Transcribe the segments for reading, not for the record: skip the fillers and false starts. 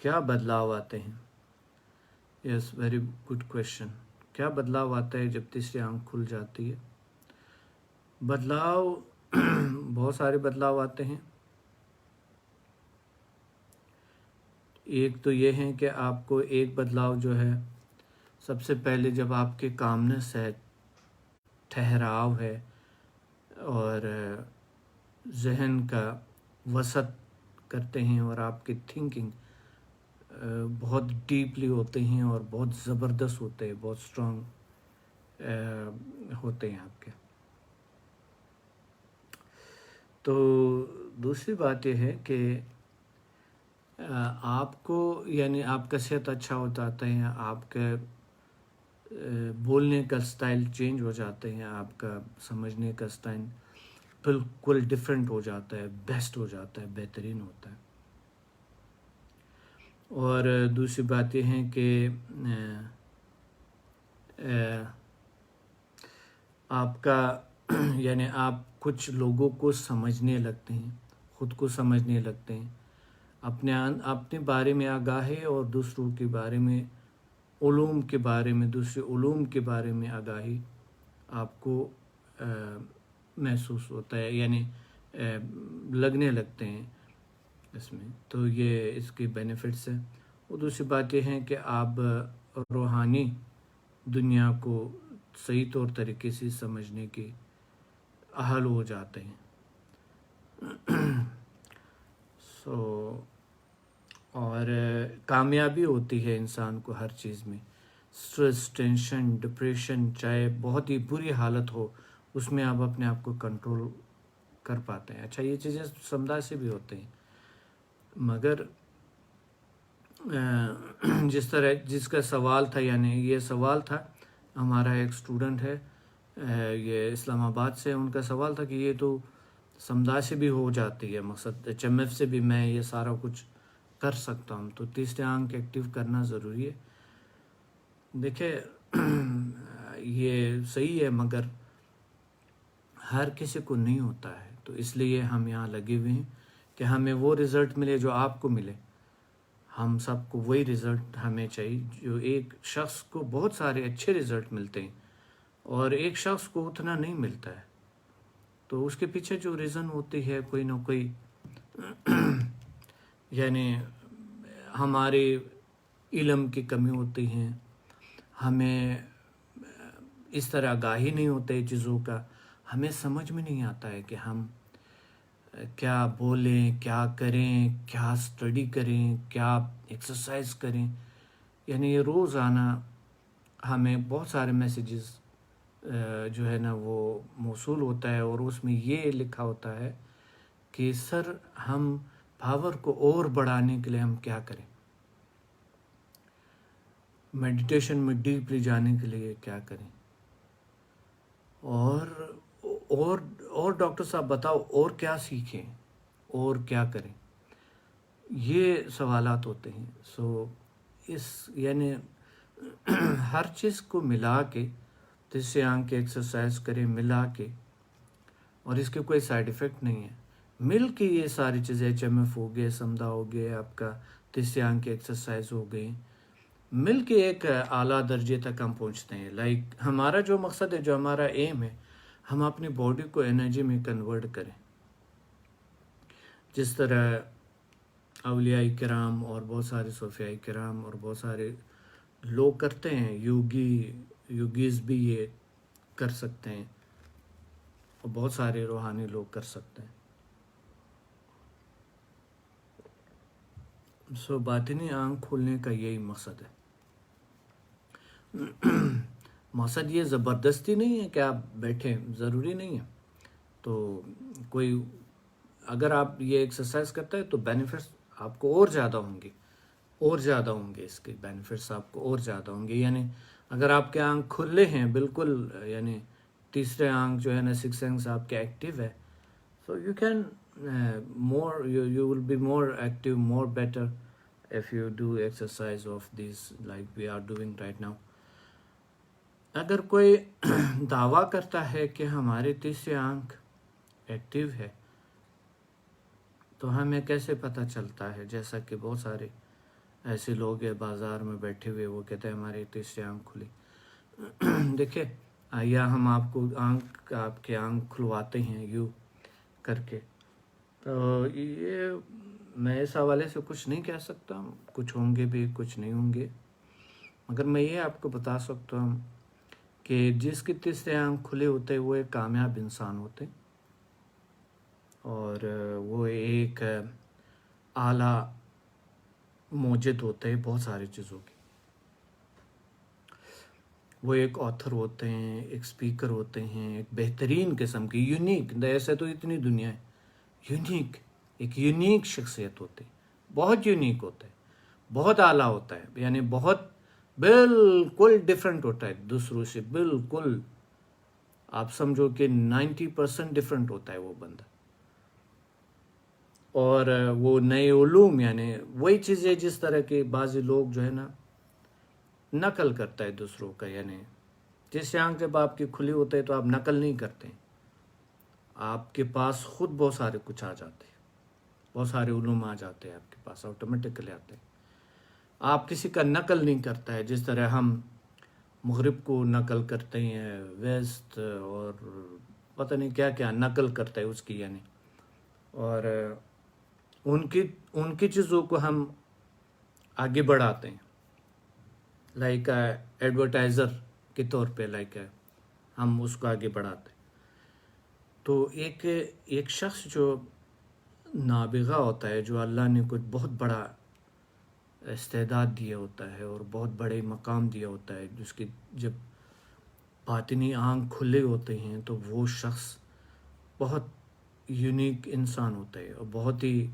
کیا بدلاؤ آتے ہیں؟ یس، ویری گڈ کویشچن. کیا بدلاؤ آتا ہے جب تیسری آنکھ کھل جاتی ہے؟ بدلاؤ بہت سارے بدلاؤ آتے ہیں. ایک تو یہ ہے کہ آپ کو ایک بدلاؤ جو ہے، سب سے پہلے جب آپ کے کامنس ہے، ٹھہراؤ ہے، اور ذہن کا وسعت کرتے ہیں، اور آپ کی تھنکنگ بہت ڈیپلی ہوتے ہیں اور بہت زبردست ہوتے ہیں، بہت اسٹرانگ ہوتے ہیں آپ کے. تو دوسری بات یہ ہے کہ آپ کو یعنی آپ کا صحت اچھا ہو جاتا ہے، آپ کا بولنے کا سٹائل چینج ہو جاتے ہیں، آپ کا سمجھنے کا سٹائل بالکل ڈیفرنٹ ہو جاتا ہے، بیسٹ ہو جاتا ہے، بہترین ہوتا ہے. اور دوسری بات یہ ہے کہ آپ کا یعنی آپ کچھ لوگوں کو سمجھنے لگتے ہیں، خود کو سمجھنے لگتے ہیں، اپنے بارے میں آگاہ ہے، اور دوسروں کے بارے میں، علوم کے بارے میں، دوسرے علوم کے بارے میں آگاہی آپ کو محسوس ہوتا ہے، یعنی لگنے لگتے ہیں اس میں. تو یہ اس کے بینیفٹس ہیں. اور دوسری بات یہ ہے کہ آپ روحانی دنیا کو صحیح طور طریقے سے سمجھنے کے اہل ہو جاتے ہیں. اور کامیابی ہوتی ہے انسان کو ہر چیز میں. اسٹریس، ٹینشن، ڈپریشن، چاہے بہت ہی بری حالت ہو، اس میں آپ اپنے آپ کو کنٹرول کر پاتے ہیں. اچھا، یہ چیزیں سمجھا سے بھی ہوتے ہیں، مگر جس کا سوال تھا، یعنی یہ سوال تھا، ہمارا ایک اسٹوڈنٹ ہے، یہ اسلام آباد سے، ان کا سوال تھا کہ یہ تو سمجھا سے بھی ہو جاتی ہے، مقصد HMF سے بھی میں یہ سارا کچھ کر سکتا ہوں، تو تیسری آنکھ ایکٹیو کرنا ضروری ہے. دیکھیں یہ صحیح ہے، مگر ہر کسی کو نہیں ہوتا ہے، تو اس لیے ہم یہاں لگے ہوئے ہیں کہ ہمیں وہ رزلٹ ملے جو آپ کو ملے. ہم سب کو وہی رزلٹ ہمیں چاہیے. جو ایک شخص کو بہت سارے اچھے رزلٹ ملتے ہیں اور ایک شخص کو اتنا نہیں ملتا ہے، تو اس کے پیچھے جو ریزن ہوتی ہے کوئی نہ کوئی، یعنی ہمارے علم کی کمی ہوتی ہیں، ہمیں اس طرح آگاہی نہیں ہوتے چیزوں کا، ہمیں سمجھ میں نہیں آتا ہے کہ ہم کیا بولیں، کیا کریں، کیا اسٹڈی کریں، کیا ایکسرسائز کریں. یعنی یہ روزانہ ہمیں بہت سارے میسیجز جو ہے نا وہ موصول ہوتا ہے، اور اس میں یہ لکھا ہوتا ہے کہ سر ہم پاور کو اور بڑھانے کے لیے ہم کیا کریں، میڈیٹیشن میں ڈیپلی جانے کے لیے کیا کریں، اور ڈاکٹر صاحب بتاؤ اور کیا سیکھیں اور کیا کریں. یہ سوالات ہوتے ہیں. یعنی ہر چیز کو ملا کے، تیسری آنکھ کی ایکسرسائز کریں ملا کے، اور اس کے کوئی سائیڈ ایفیکٹ نہیں ہے. مل کے یہ ساری چیزیں HMF ہو گئے، سمدھا ہو گئے، آپ کا تیسری آنکھ کی ایکسرسائز ہو گئی، مل کے ایک اعلیٰ درجے تک ہم پہنچتے ہیں. ہمارا جو مقصد ہے، جو ہمارا ایم ہے، ہم اپنی باڈی کو انرجی میں کنورٹ کریں. جس طرح اولیاء کرام اور بہت سارے صوفیاء کرام اور بہت سارے لوگ کرتے ہیں، یوگیز بھی یہ کر سکتے ہیں، اور بہت سارے روحانی لوگ کر سکتے ہیں. باطنی آنکھ کھولنے کا یہی مقصد ہے. مقصد یہ زبردستی نہیں ہے کہ آپ بیٹھیں، ضروری نہیں ہے. تو کوئی اگر آپ یہ ایکسرسائز کرتا ہے تو بینیفٹس آپ کو اور زیادہ ہوں گے، اس کے بینیفٹس آپ کو اور زیادہ ہوں گے. یعنی اگر آپ کے آنکھ کھلے ہیں بالکل، یعنی تیسرے آنکھ جو ہے نا، 6 سینس آپ کے ایکٹیو ہے، so you can you will be more active, more better if you do exercise of these like we are doing right now. اگر کوئی دعویٰ کرتا ہے کہ ہماری تیسری آنکھ ایکٹیو ہے، تو ہمیں کیسے پتہ چلتا ہے؟ جیسا کہ بہت سارے ایسے لوگ ہیں بازار میں بیٹھے ہوئے، وہ کہتے ہیں ہماری تیسری آنکھ کھلی. دیکھیں یا ہم آپ کو آپ کی آنکھ کھلواتے ہیں یوں کر کے. تو یہ میں اس حوالے سے کچھ نہیں کہہ سکتا، کچھ ہوں گے بھی کچھ نہیں ہوں گے، مگر میں یہ آپ کو بتا سکتا ہوں کہ جس کی تیسری آنکھ کھلے ہوتے وہ ایک کامیاب انسان ہوتے، اور وہ ایک اعلیٰ موجد ہوتے ہیں بہت ساری چیزوں کی. وہ ایک آتھر ہوتے ہیں، ایک سپیکر ہوتے ہیں، ایک بہترین قسم کی یونیک، ایسے تو اتنی دنیا ہے، یونیک ایک یونیک شخصیت ہوتی، بہت یونیک ہوتا ہے، بہت اعلیٰ ہوتا ہے، یعنی بہت بالکل ڈفرینٹ ہوتا ہے دوسروں سے، بالکل آپ سمجھو کہ 90% ڈفرینٹ ہوتا ہے وہ بندہ. اور وہ نئے علوم، یعنی وہی چیزیں جس طرح کے بعض لوگ جو ہے نا نقل کرتا ہے دوسروں کا، یعنی جس آنکھ جب آپ کی کھلی ہوتے تو آپ نقل نہیں کرتے، آپ کے پاس خود بہت سارے کچھ آ جاتے ہیں، بہت سارے علوم آ جاتے ہیں آپ کے پاس، آٹومیٹکلی آتے ہیں. آپ کسی کا نقل نہیں کرتا ہے، جس طرح ہم مغرب کو نقل کرتے ہیں، ویسٹ اور پتہ نہیں کیا کیا نقل کرتا ہے اس کی، یعنی اور ان کی چیزوں کو ہم آگے بڑھاتے ہیں، لائک ایڈورٹائزر کے طور پہ، لائک ہم اس کو آگے بڑھاتے ہیں. تو ایک شخص جو نابغہ ہوتا ہے، جو اللہ نے کچھ بہت بڑا استعداد دیا ہوتا ہے اور بہت بڑے مقام دیا ہوتا ہے، جس کی جب باطنی آنکھ کھلے ہوتے ہیں تو وہ شخص بہت یونیک انسان ہوتا ہے اور بہت ہی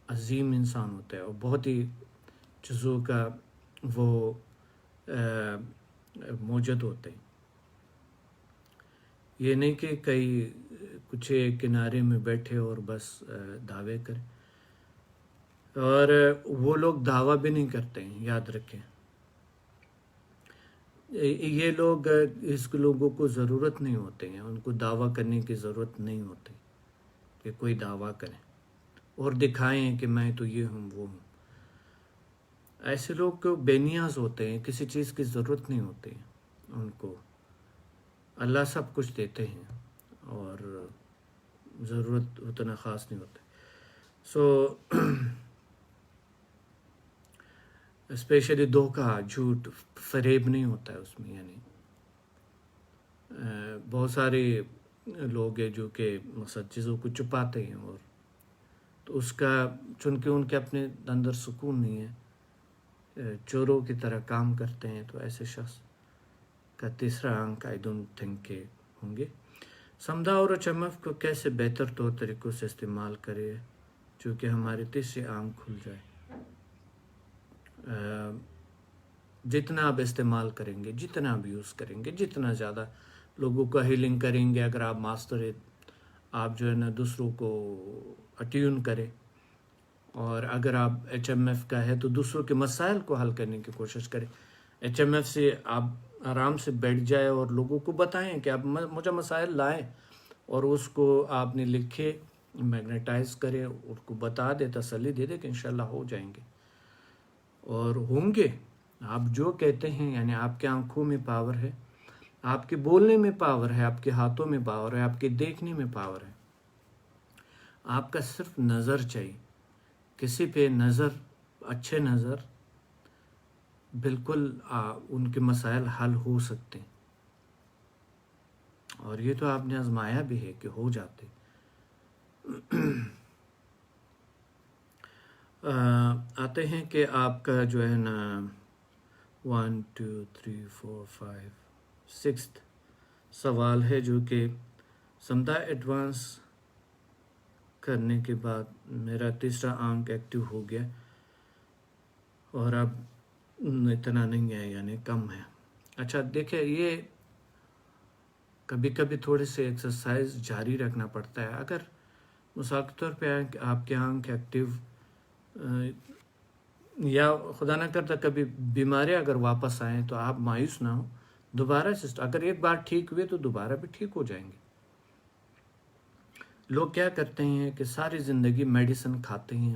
عظیم انسان ہوتا ہے اور بہت ہی چیزوں کا وہ موجود ہوتے ہیں. یہ نہیں کہ کئی کچھ کنارے میں بیٹھے اور بس دعوے کریں، اور وہ لوگ دعویٰ بھی نہیں کرتے ہیں، یاد رکھیں. یہ لوگ اس لوگوں کو ضرورت نہیں ہوتے ہیں، ان کو دعویٰ کرنے کی ضرورت نہیں ہوتی کہ کوئی دعویٰ کریں اور دکھائیں کہ میں تو یہ ہوں وہ ہوں. ایسے لوگ بے نیاز ہوتے ہیں، کسی چیز کی ضرورت نہیں ہوتی ان کو، اللہ سب کچھ دیتے ہیں اور ضرورت اتنا خاص نہیں ہوتا. سو اسپیشلی دھوکہ، جھوٹ، فریب نہیں ہوتا ہے اس میں. یعنی بہت سارے لوگ ہیں جو کہ مقصد چیزوں کو چھپاتے ہیں، اور تو اس کا چونکہ ان کے اپنے اندر سکون نہیں ہے، چوروں کی طرح کام کرتے ہیں، تو ایسے شخص کا تیسرا آنکھ آئی ڈونٹ تھنک کہ ہوں گے. سمدھا اور HMF کو کیسے بہتر طور طریقوں سے استعمال کرے جو کہ ہماری تیسری آنکھ کھل جائے. جتنا آپ استعمال کریں گے، جتنا آپ یوز کریں گے، جتنا زیادہ لوگوں کا ہیلنگ کریں گے، اگر آپ ماسٹر ہے، آپ جو ہے نا دوسروں کو اٹیون کریں، اور اگر آپ HMF کا ہے تو دوسروں کے مسائل کو حل کرنے کی کوشش کریں. HMF سے آپ آرام سے بیٹھ جائے اور لوگوں کو بتائیں کہ آپ مجھے مسائل لائیں، اور اس کو آپ نے لکھے، میگنیٹائز کرے، اس کو بتا دے، تسلی دے دے کہ انشاءاللہ ہو جائیں گے اور ہوں گے. آپ جو کہتے ہیں، یعنی آپ کے آنکھوں میں پاور ہے، آپ کے بولنے میں پاور ہے، آپ کے ہاتھوں میں پاور ہے، آپ کے دیکھنے میں پاور ہے. آپ کا صرف نظر چاہیے، کسی پہ نظر، اچھے نظر، بالکل ان کے مسائل حل ہو سکتے ہیں. اور یہ تو آپ نے آزمایا بھی ہے کہ ہو جاتے. آتے ہیں کہ آپ کا جو ہے نا 1 2 3 4 5 6 سوال ہے، جو کہ سمدھا ایڈوانس کرنے کے بعد میرا تیسرا آنکھ ایکٹیو ہو گیا اور اب اتنا نہیں ہے، یعنی کم ہے. اچھا دیکھیں، یہ کبھی کبھی تھوڑے سے ایکسرسائز جاری رکھنا پڑتا ہے. اگر مثال کے طور پہ آپ کے آنکھ ایکٹیو، یا خدا نہ کرتا کبھی بیماری اگر واپس آئیں تو آپ مایوس نہ ہوں، دوبارہ اگر ایک بار ٹھیک ہوئے تو دوبارہ بھی ٹھیک ہو جائیں گے. لوگ کیا کرتے ہیں کہ ساری زندگی میڈیسن کھاتے ہیں،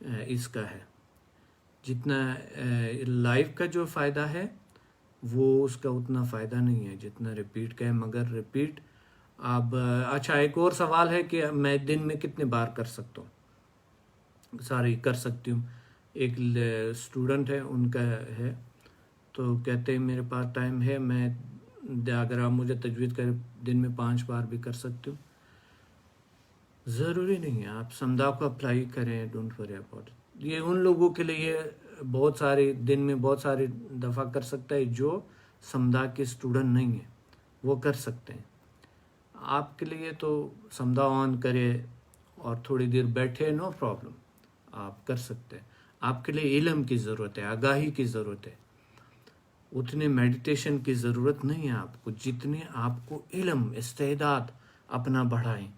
اس کا ہے. جتنا لائف کا جو فائدہ ہے وہ اس کا اتنا فائدہ نہیں ہے جتنا ریپیٹ کا ہے. مگر ریپیٹ آپ اچھا ایک اور سوال ہے کہ میں دن میں کتنے بار کر سکتا ہوں؟ ساری کر سکتی ہوں. ایک اسٹوڈنٹ ہے ان کا ہے تو کہتے ہیں میرے پاس ٹائم ہے، میں اگر آپ مجھے تجویز کریں دن میں 5 بار بھی کر سکتی ہوں. ضروری نہیں ہے. آپ سمدھا کو اپلائی کریں، ڈونٹ وری اباؤٹ اٹ. یہ ان لوگوں کے لیے بہت ساری دن میں بہت ساری دفعہ کر سکتا ہے جو سمدھا کے اسٹوڈنٹ نہیں ہیں، وہ کر سکتے ہیں. آپ کے لیے تو سمدھا آن کرے اور تھوڑی دیر بیٹھے، نو پرابلم، آپ کر سکتے ہیں. آپ کے لیے علم کی ضرورت ہے، آگاہی کی ضرورت ہے. اتنے میڈیٹیشن کی ضرورت نہیں ہے آپ کو جتنے آپ کو علم استعداد اپنا بڑھائیں.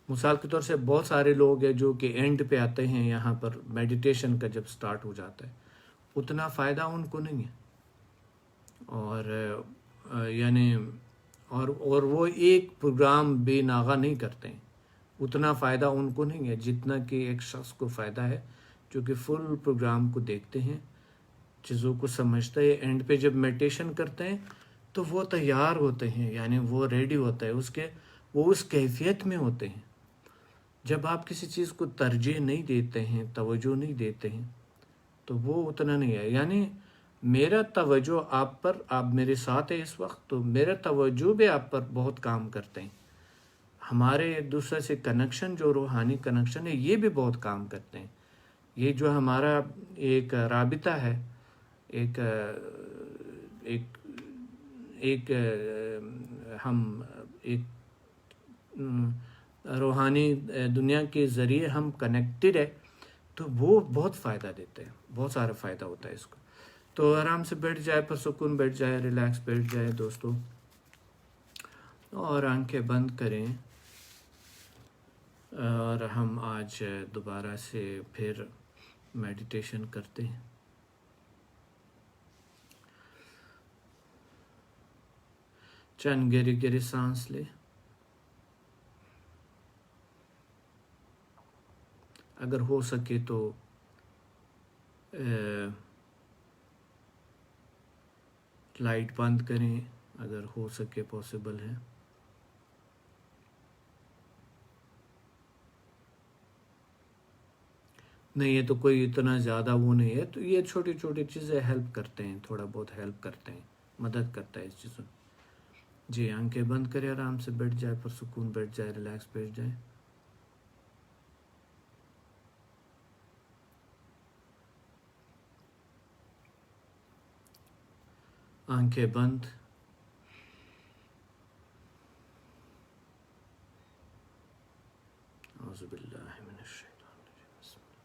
مثال کے طور سے بہت سارے لوگ ہیں جو کہ اینڈ پہ آتے ہیں یہاں پر میڈیٹیشن کا جب سٹارٹ ہو جاتا ہے اتنا فائدہ ان کو نہیں ہے. اور یعنی اور وہ ایک پروگرام بے ناغہ نہیں کرتے ہیں، اتنا فائدہ ان کو نہیں ہے جتنا کہ ایک شخص کو فائدہ ہے جو کہ فل پروگرام کو دیکھتے ہیں، چیزوں کو سمجھتے ہیں. اینڈ پہ جب میڈیٹیشن کرتے ہیں تو وہ تیار ہوتے ہیں، یعنی وہ ریڈی ہوتا ہے، وہ اس کیفیت میں ہوتے ہیں. جب آپ کسی چیز کو ترجیح نہیں دیتے ہیں، توجہ نہیں دیتے ہیں تو وہ اتنا نہیں ہے. یعنی میرا توجہ آپ پر، آپ میرے ساتھ ہیں اس وقت تو میرا توجہ بھی آپ پر بہت کام کرتے ہیں. ہمارے ایک دوسرے سے کنیکشن جو روحانی کنیکشن ہے یہ بھی بہت کام کرتے ہیں. یہ جو ہمارا ایک رابطہ ہے، ایک ایک ایک ہم ایک روحانی دنیا کے ذریعے ہم کنیکٹڈ ہے تو وہ بہت فائدہ دیتے ہیں، بہت سارا فائدہ ہوتا ہے اس کو. تو آرام سے بیٹھ جائے، پرسکون بیٹھ جائے، ریلیکس بیٹھ جائے دوستوں، اور آنکھیں بند کریں. اور ہم آج دوبارہ سے پھر میڈیٹیشن کرتے ہیں. چند گہری گہری سانس لے. اگر ہو سکے تو لائٹ بند کریں اگر ہو سکے پاسبل ہے. نہیں ہے تو کوئی اتنا زیادہ وہ نہیں ہے تو یہ چھوٹی چھوٹی چیزیں ہیلپ کرتے ہیں، تھوڑا بہت ہیلپ کرتے ہیں، مدد کرتا ہے اس چیزوں. جی آنکھیں بند کرے، آرام سے بیٹھ جائے، پرسکون بیٹھ جائے، ریلیکس بیٹھ جائے. آنکھیں بند. اعوذ باللہ من الشیطان الرجیم. بسم اللہ.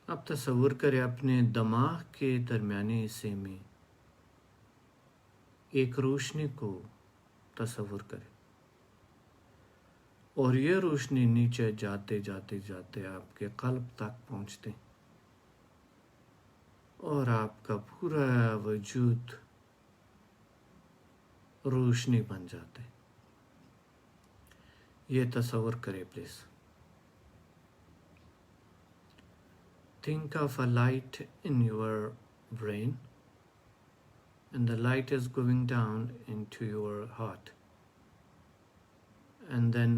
اب تصور کریں اپنے دماغ کے درمیانی حصے میں ایک روشنی کو تصور کریں، اور یہ روشنی نیچے جاتے جاتے جاتے آپ کے قلب تک پہنچتے اور آپ کا پورا وجود روشنی بن جاتے. یہ تصور کریں please. Think of a light in your brain, and the light is going down into your heart. And then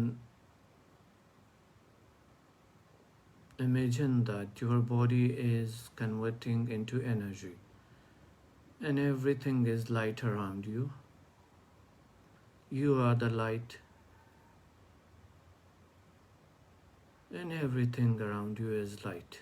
imagine that your body is converting into energy, and everything is light around you. You are the light, and everything around you is light.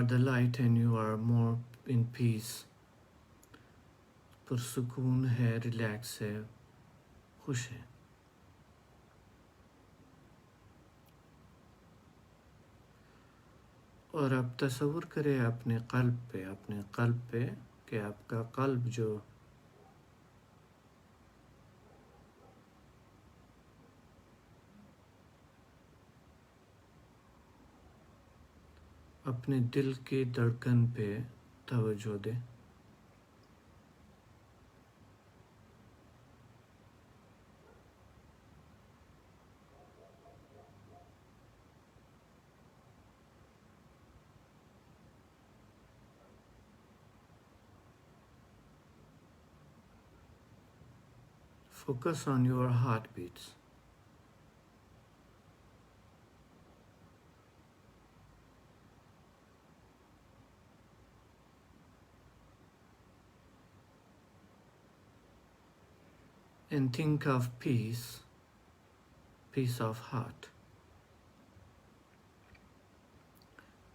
the light and you are more in peace. پرسکون ہے، relax ہے، خوش ہے. اور اب تصور کریں اپنے قلب پہ کہ آپ کا قلب جو اپنے دل کی دھڑکن پہ توجہ دے. Focus on your heartbeats. And think of peace of heart.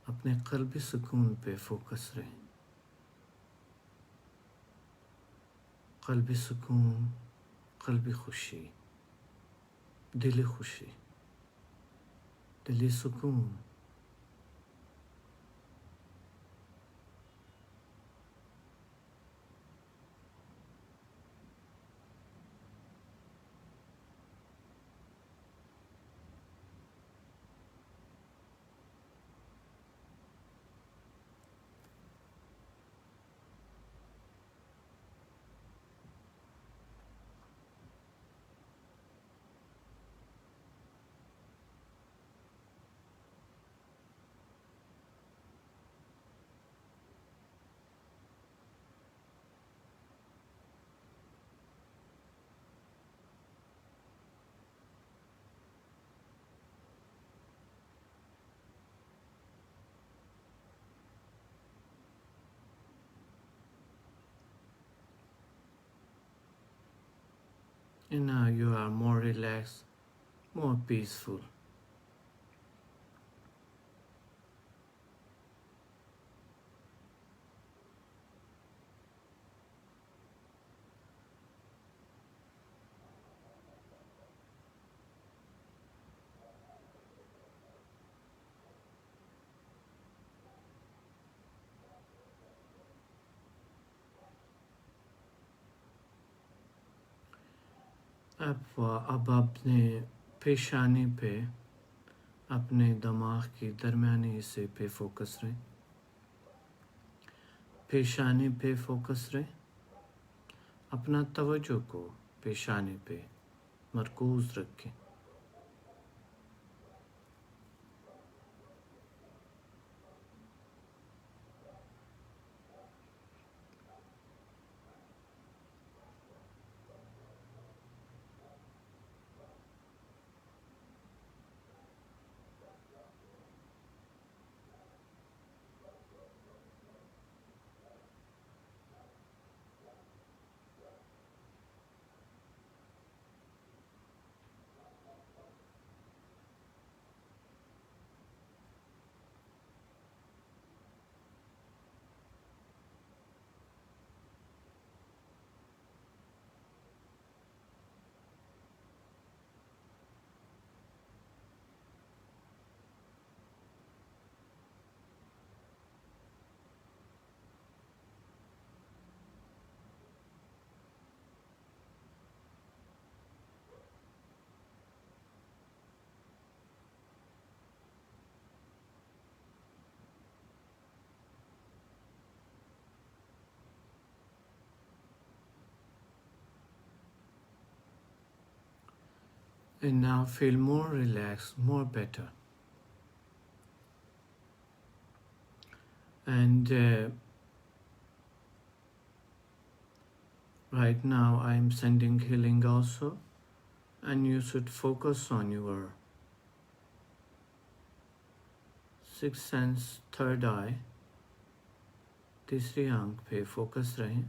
اپنے قلبی سکون پہ فوکس رہیں. قلبی سکون، قلبی خوشی، دلی خوشی، دلی سکون. And now you are more relaxed, more peaceful. اب اپنے پیشانی پہ، اپنے دماغ کی درمیانی حصے پہ فوکس رہیں. پیشانی پہ فوکس رہیں. اپنا توجہ کو پیشانی پہ مرکوز رکھیں. And now feel more relaxed, more better. And right now I am sending healing also, and you should focus on your sixth sense, third eye, تیسری آنکھ پہ فوکس رہیں.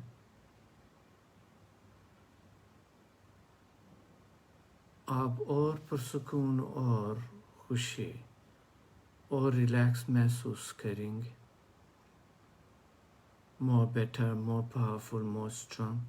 آپ اور پرسکون اور خوشی اور ریلیکس محسوس کریں گے. more better, more powerful, more strong.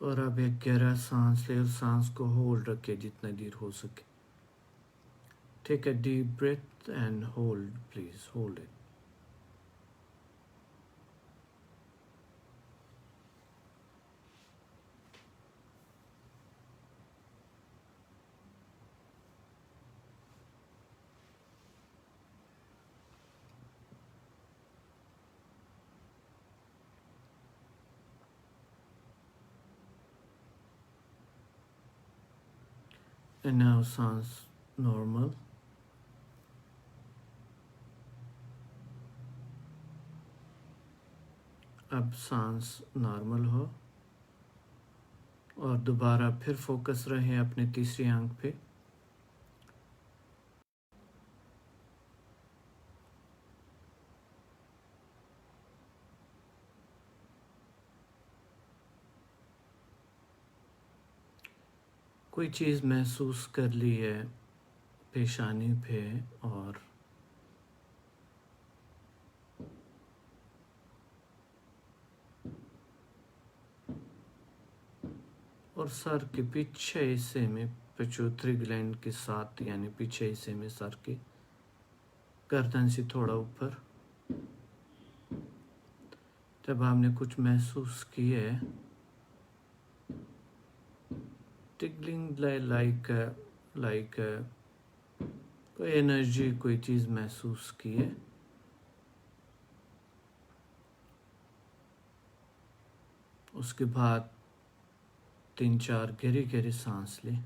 اور اب ایک گہرا سانس لے اور سانس کو ہولڈ رکھے جتنا دیر ہو سکے. Take a deep breath and hold, please hold it. And now سانس نارمل. اب سانس نارمل ہو اور دوبارہ پھر فوکس رہے اپنے تیسری آنکھ پہ. کوئی چیز محسوس کر لی ہے پیشانی پہ اور سر کے پیچھے حصے میں پیچوتری گلینڈ کے ساتھ, یعنی پیچھے حصے میں سر کے گردن سے تھوڑا اوپر. جب آپ نے کچھ محسوس کی ہے, ٹگلنگ لائک کوئی انرجی, کوئی چیز محسوس کی ہے, اس کے بعد 3-4 گہری سانس لیں.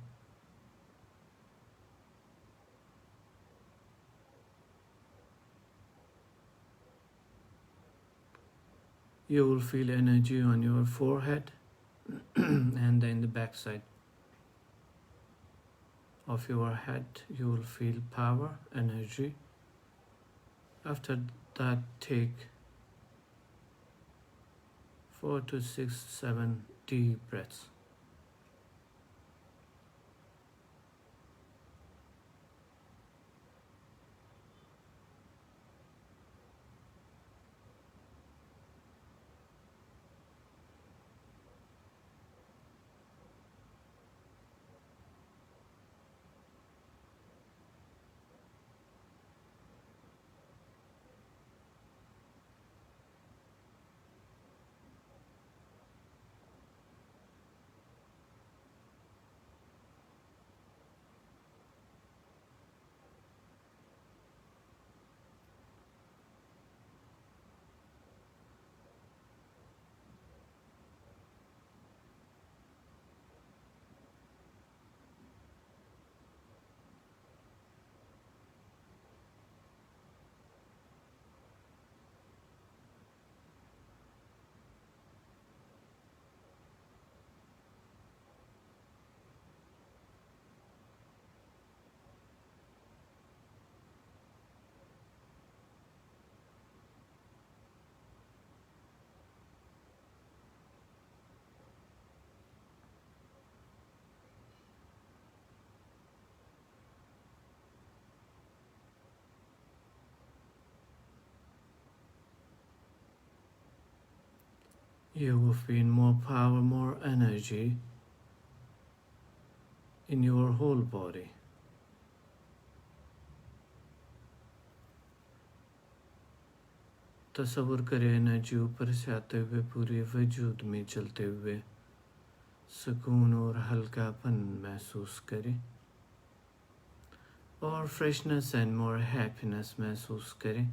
You will feel energy on your forehead and then the back side of your head. You will feel power, energy. After that, take 4 to 6, 7 deep breaths. You will feel more power, more energy in your whole body. تصور کرے energy اوپر سے آتے ہوئے پورے وجود میں چلتے ہوئے سکون اور ہلکا پن محسوس کرے اور فریشنس اینڈ مور ہیپینس محسوس کرے.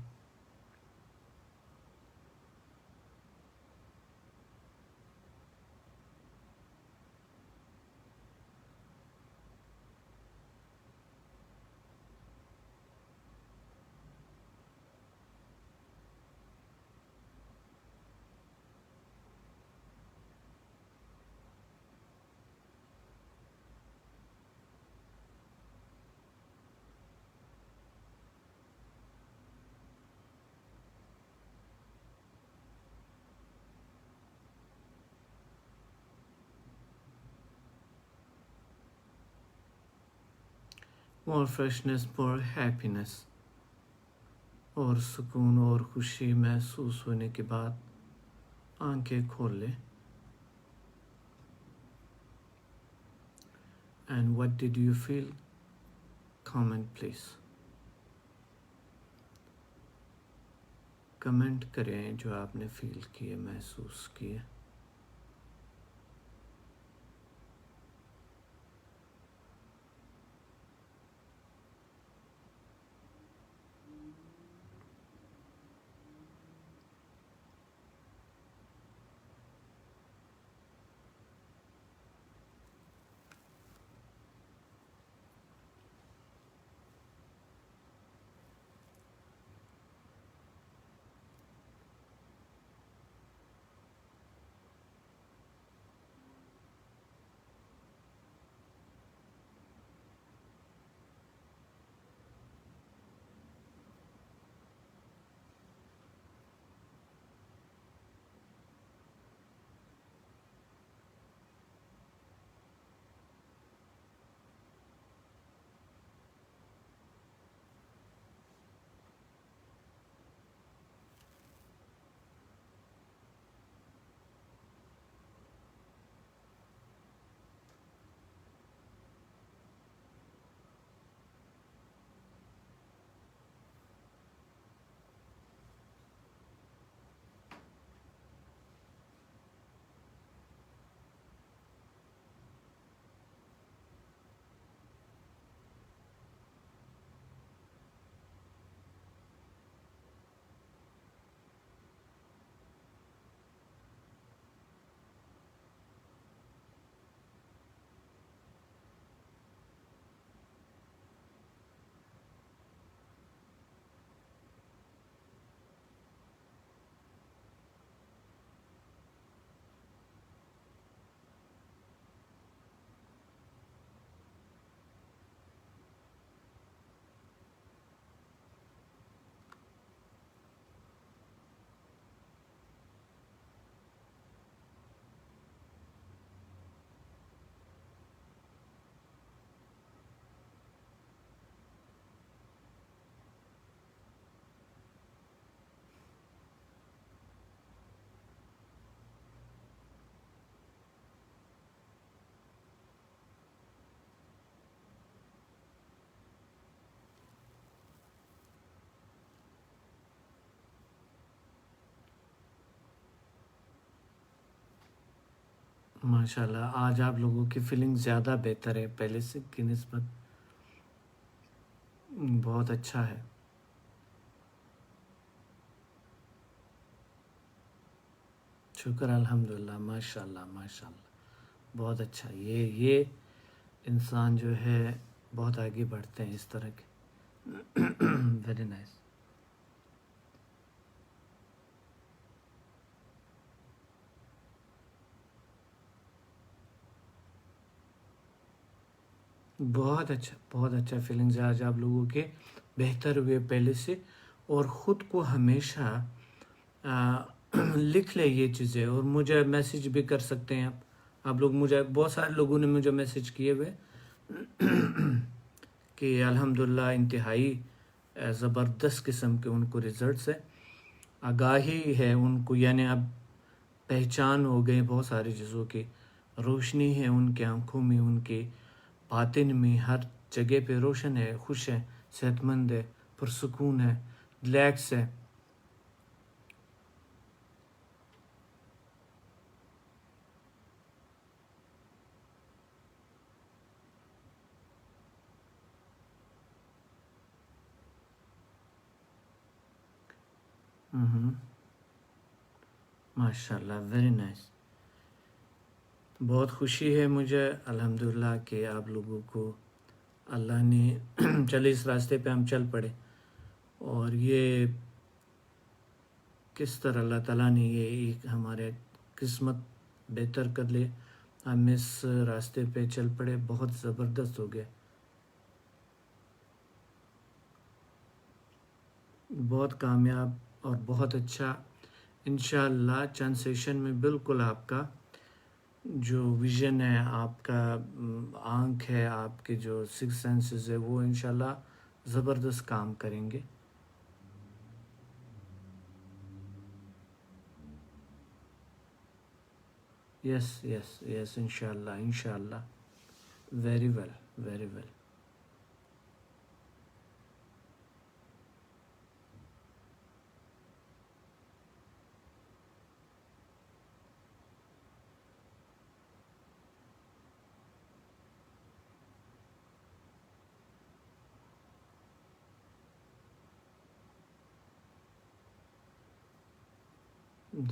more freshness, more happiness. اور سکون اور خوشی محسوس ہونے کے بعد آنکھیں کھول لیں. And what did you feel? Comment please. Comment کریں جو آپ نے فیل کیے، محسوس کیے. ماشاءاللہ آج آپ لوگوں کی فیلنگ زیادہ بہتر ہے پہلے سے کی نسبت. بہت اچھا ہے. شکر الحمدللہ. ماشاءاللہ ماشاءاللہ بہت اچھا. یہ انسان جو ہے بہت آگے بڑھتے ہیں اس طرح کے. Very nice. بہت اچھا فیلنگز آج آپ لوگوں کے بہتر ہوئے پہلے سے. اور خود کو ہمیشہ لکھ لیں یہ چیزیں، اور مجھے میسیج بھی کر سکتے ہیں آپ لوگ. مجھے بہت سارے لوگوں نے مجھے میسیج کیے ہوئے کہ الحمدللہ انتہائی زبردست قسم کے ان کو ریزلٹس ہے، آگاہی ہے ان کو، یعنی اب پہچان ہو گئی بہت ساری چیزوں کی، روشنی ہے ان کے آنکھوں میں، ان کے باطن میں، ہر جگہ پہ روشن ہے، خوش ہے، صحت مند ہے، پرسکون ہے، ریلیکس ہے. ماشاءاللہ ویری نائس. بہت خوشی ہے مجھے الحمدللہ کہ آپ لوگوں کو اللہ نے چلے اس راستے پہ ہم چل پڑے. اور یہ کس طرح اللہ تعالیٰ نے یہ ایک ہمارے قسمت بہتر کر لے، ہم اس راستے پہ چل پڑے، بہت زبردست ہو گئے، بہت کامیاب اور بہت اچھا. انشاءاللہ چند سیشن میں بالکل آپ کا جو ویژن ہے آپ کا، آنکھ ہے آپ کے، جو سکس سینسز ہے، وہ انشاءاللہ زبردست کام کریں گے. یس یس یس، انشاءاللہ انشاءاللہ. Very well very well.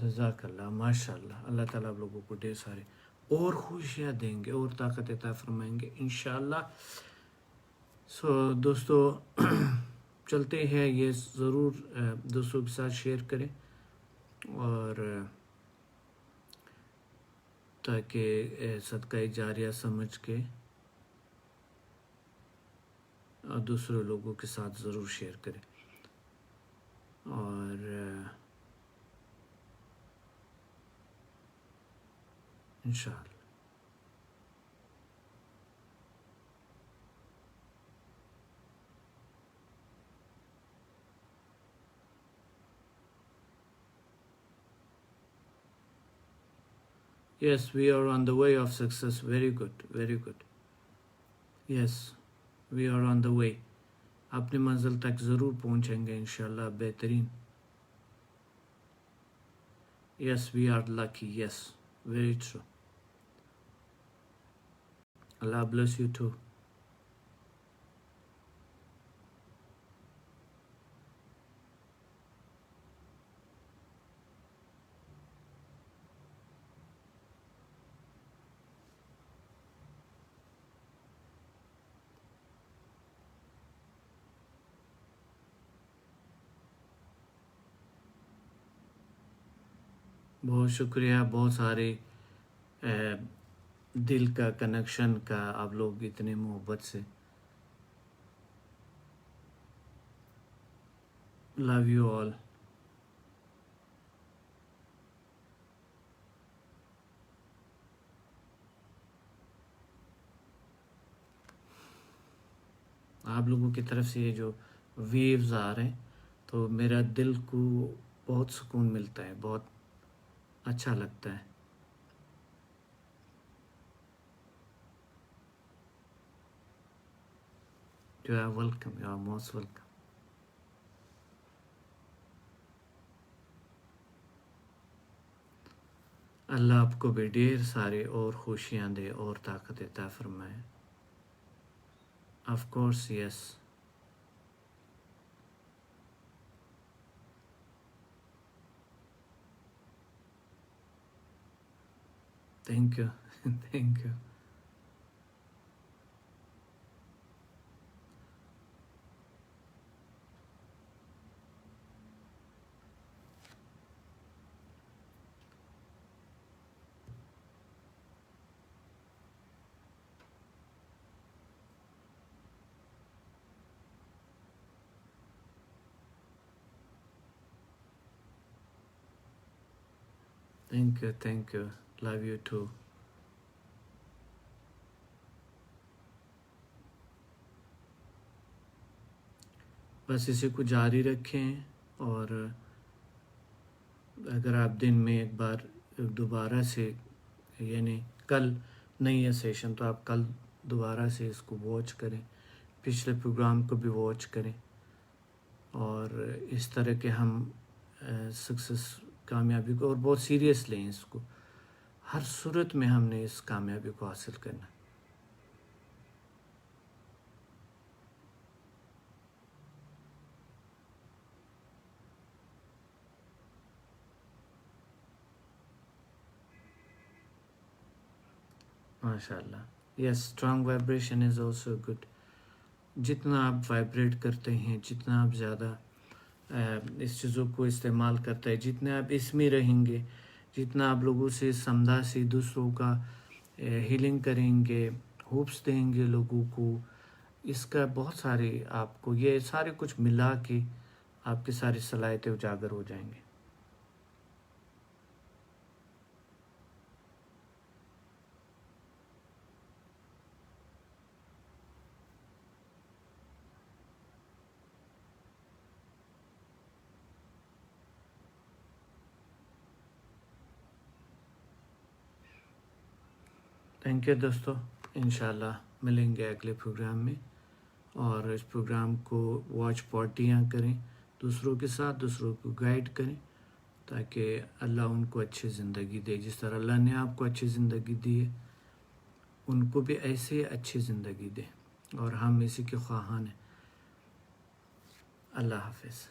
جزاک اللہ، ماشاء اللہ. اللہ تعالیٰ آپ لوگوں کو ڈھیر سارے اور خوشیاں دیں گے اور طاقت عطا فرمائیں گے انشاءاللہ. سو دوستو چلتے ہیں، یہ ضرور دوستوں کے ساتھ شیئر کریں، اور تاکہ صدقہ جاریہ سمجھ کے دوسرے لوگوں کے ساتھ ضرور شیئر کریں. اور انشاءاللہ yes, we are on the way of success. Very good, very good. Yes, we are on the way. اپنی منزل تک ضرور پہنچیں گے انشاءاللہ بہترین. Yes, we are lucky. Yes, very true. Allah bless you too. بہت شکریہ، بہت سارے دل کا کنیکشن کا، آپ لوگ اتنے محبت سے. Love you all. آپ لوگوں کی طرف سے یہ جو ویوز آ رہے ہیں تو میرا دل کو بہت سکون ملتا ہے، بہت اچھا لگتا ہے. You are welcome, you are most welcome. اللہ آپ کو بھی ڈھیر سارے اور خوشیاں دے اور طاقت عطا فرمائے. Of course yes. Thank you thank you. Thank you thank you. Love you too. بس اسی کو جاری رکھیں، اور اگر آپ دن میں ایک بار دوبارہ سے، یعنی کل نہیں ہے سیشن تو آپ کل دوبارہ سے اس کو واچ کریں، پچھلے پروگرام کو بھی واچ کریں، اور اس طرح کے ہم سکسیس، کامیابی کو اور بہت سیریس لیں. اس کو ہر صورت میں ہم نے اس کامیابی کو حاصل کرنا. ماشاء اللہ. Yes, strong vibration is also good. جتنا آپ وائبریٹ کرتے ہیں، جتنا آپ زیادہ اس چیزوں کو استعمال کرتے ہیں، جتنے آپ اس میں رہیں گے، جتنا آپ لوگوں سے سمدھا سے دوسروں کا ہیلنگ کریں گے، ہوپس دیں گے لوگوں کو، اس کا بہت سارے آپ کو یہ سارے کچھ ملا کے آپ کی ساری صلاحیتیں اجاگر ہو جائیں گے. تھینک یو دوستو، انشاءاللہ ملیں گے اگلے پروگرام میں، اور اس پروگرام کو واچ پارٹیاں کریں دوسروں کے ساتھ، دوسروں کو گائیڈ کریں تاکہ اللہ ان کو اچھی زندگی دے، جس طرح اللہ نے آپ کو اچھی زندگی دی ہے ان کو بھی ایسے ہی اچھی زندگی دے، اور ہم اسی کے خواہاں ہیں۔ اللہ حافظ۔